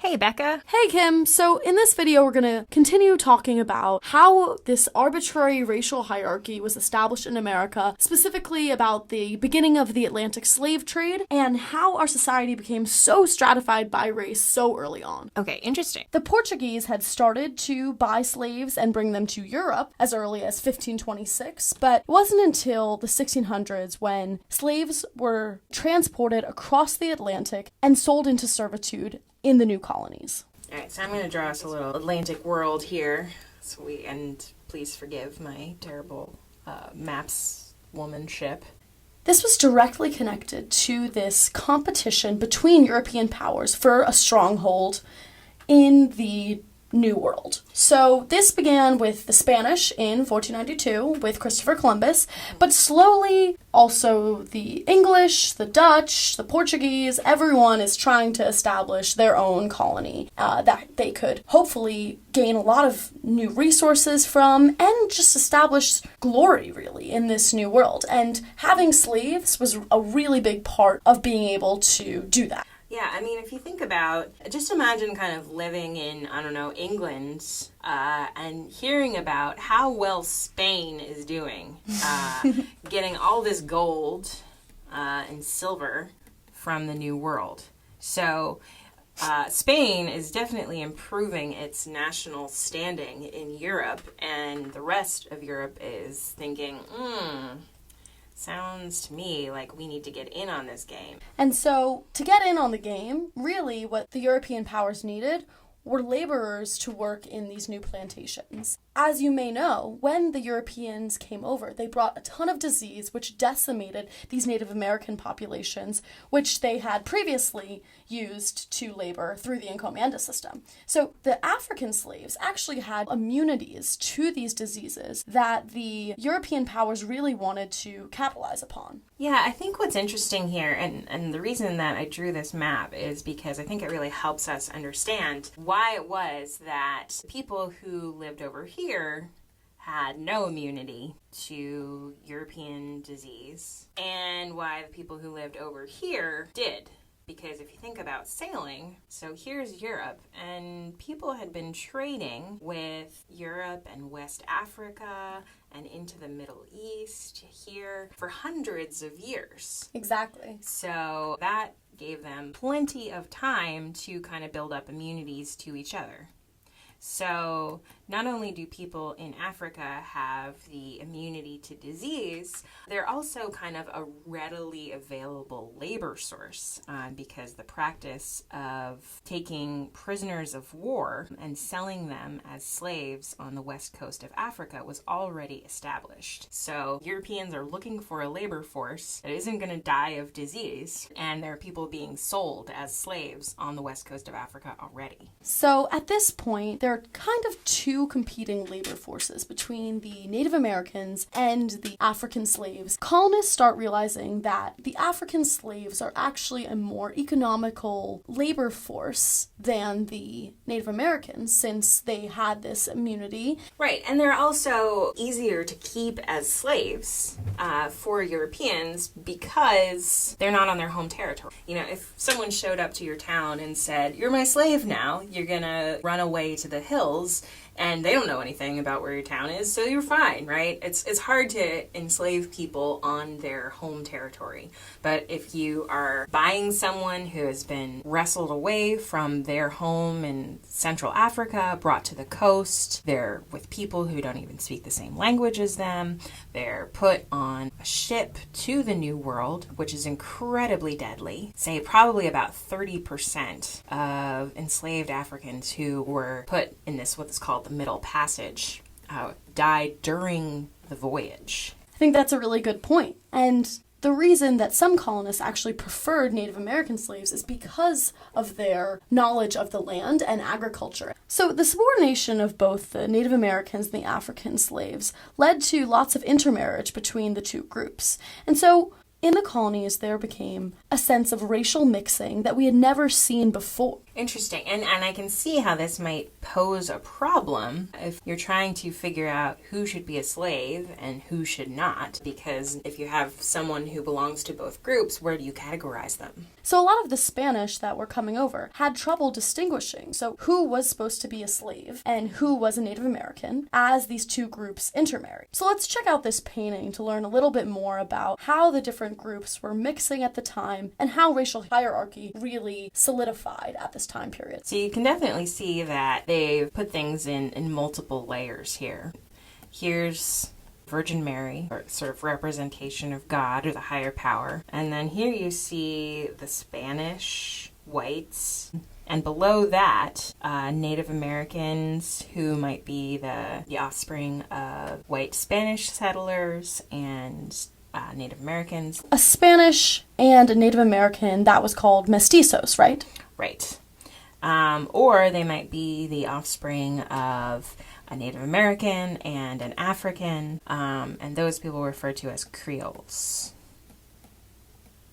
Hey, Becca. Hey, Kim. So in this video, we're going to continue talking about how this arbitrary racial hierarchy was established in America, specifically about the beginning of the Atlantic slave trade and how our society became so stratified by race so early on. Okay, interesting. The Portuguese had started to buy slaves and bring them to Europe as early as 1526, but it wasn't until the 1600s when slaves were transported across the Atlantic and sold into servitude in the new colonies. All right, so I'm going to draw us a little Atlantic world here. And please forgive my terrible maps womanship. This was directly connected to this competition between European powers for a stronghold in the New World. So this began with the Spanish in 1492 with Christopher Columbus, but slowly also the English, the Dutch, the Portuguese, everyone is trying to establish their own colony that they could hopefully gain a lot of new resources from and just establish glory really in this new world. And having slaves was a really big part of being able to do that. Yeah, I mean, if you think about, just imagine kind of living in, England, and hearing about how well Spain is doing, getting all this gold and silver from the New World. So Spain is definitely improving its national standing in Europe, and the rest of Europe is thinking, sounds to me like we need to get in on this game. And so, to get in on the game, really what the European powers needed were laborers to work in these new plantations. As you may know, when the Europeans came over, they brought a ton of disease which decimated these Native American populations, which they had previously used to labor through the encomienda system. So the African slaves actually had immunities to these diseases that the European powers really wanted to capitalize upon. Yeah, I think what's interesting here, and the reason that I drew this map is because I think it really helps us understand why it was that people who lived over here had no immunity to European disease, and why the people who lived over here did. Because if you think about sailing, so here's Europe, and people had been trading with Europe and West Africa and into the Middle East here for hundreds of years. Exactly. So that gave them plenty of time to kind of build up immunities to each other. So not only do people in Africa have the immunity to disease, they're also kind of a readily available labor source because the practice of taking prisoners of war and selling them as slaves on the west coast of Africa was already established. So Europeans are looking for a labor force that isn't going to die of disease, and there are people being sold as slaves on the west coast of Africa already. So at this point, there are kind of two competing labor forces between the Native Americans and the African slaves. Colonists start realizing that the African slaves are actually a more economical labor force than the Native Americans since they had this immunity. Right, and they're also easier to keep as slaves for Europeans because they're not on their home territory. You know, if someone showed up to your town and said, "You're my slave now," you're gonna run away to the hills, and they don't know anything about where your town is, so you're fine, right? It's hard to enslave people on their home territory. But if you are buying someone who has been wrestled away from their home in Central Africa, brought to the coast, they're with people who don't even speak the same language as them, they're put on a ship to the New World, which is incredibly deadly. Say probably about 30% of enslaved Africans who were put in this, what is called the Middle Passage, died during the voyage. I think that's a really good point. And the reason that some colonists actually preferred Native American slaves is because of their knowledge of the land and agriculture. So the subordination of both the Native Americans and the African slaves led to lots of intermarriage between the two groups. And so in the colonies, there became a sense of racial mixing that we had never seen before. Interesting. And I can see how this might pose a problem if you're trying to figure out who should be a slave and who should not. Because if you have someone who belongs to both groups, where do you categorize them? So a lot of the Spanish that were coming over had trouble distinguishing. So who was supposed to be a slave and who was a Native American as these two groups intermarried. So let's check out this painting to learn a little bit more about how the different groups were mixing at the time and how racial hierarchy really solidified at this time period. So you can definitely see that they've put things in multiple layers here. Here's Virgin Mary, or sort of representation of God or the higher power. And then here you see the Spanish whites. And below that, Native Americans who might be the offspring of white Spanish settlers and Native Americans. A Spanish and a Native American, that was called mestizos, right? Right. Or they might be the offspring of a Native American and an African, and those people were referred to as Creoles.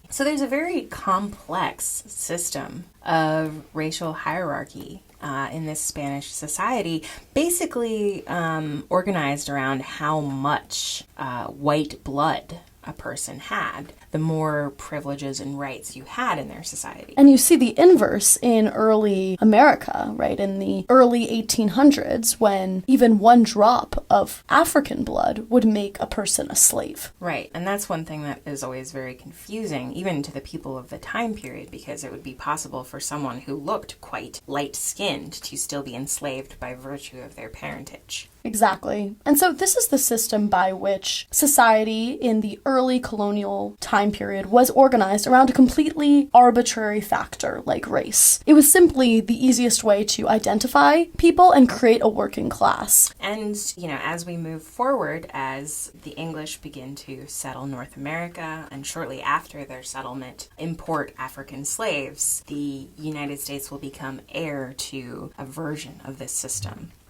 So there's a very complex system of racial hierarchy in this Spanish society, basically organized around how much white blood a person had, the more privileges and rights you had in their society. And you see the inverse in early America, right? In the early 1800s, when even one drop of African blood would make a person a slave. Right, and that's one thing that is always very confusing, even to the people of the time period, because it would be possible for someone who looked quite light-skinned to still be enslaved by virtue of their parentage. Exactly. And so this is the system by which society in the early colonial time period was organized around a completely arbitrary factor like race. It was simply the easiest way to identify people and create a working class. And, as we move forward, as the English begin to settle North America, and shortly after their settlement, import African slaves, the United States will become heir to a version of this system.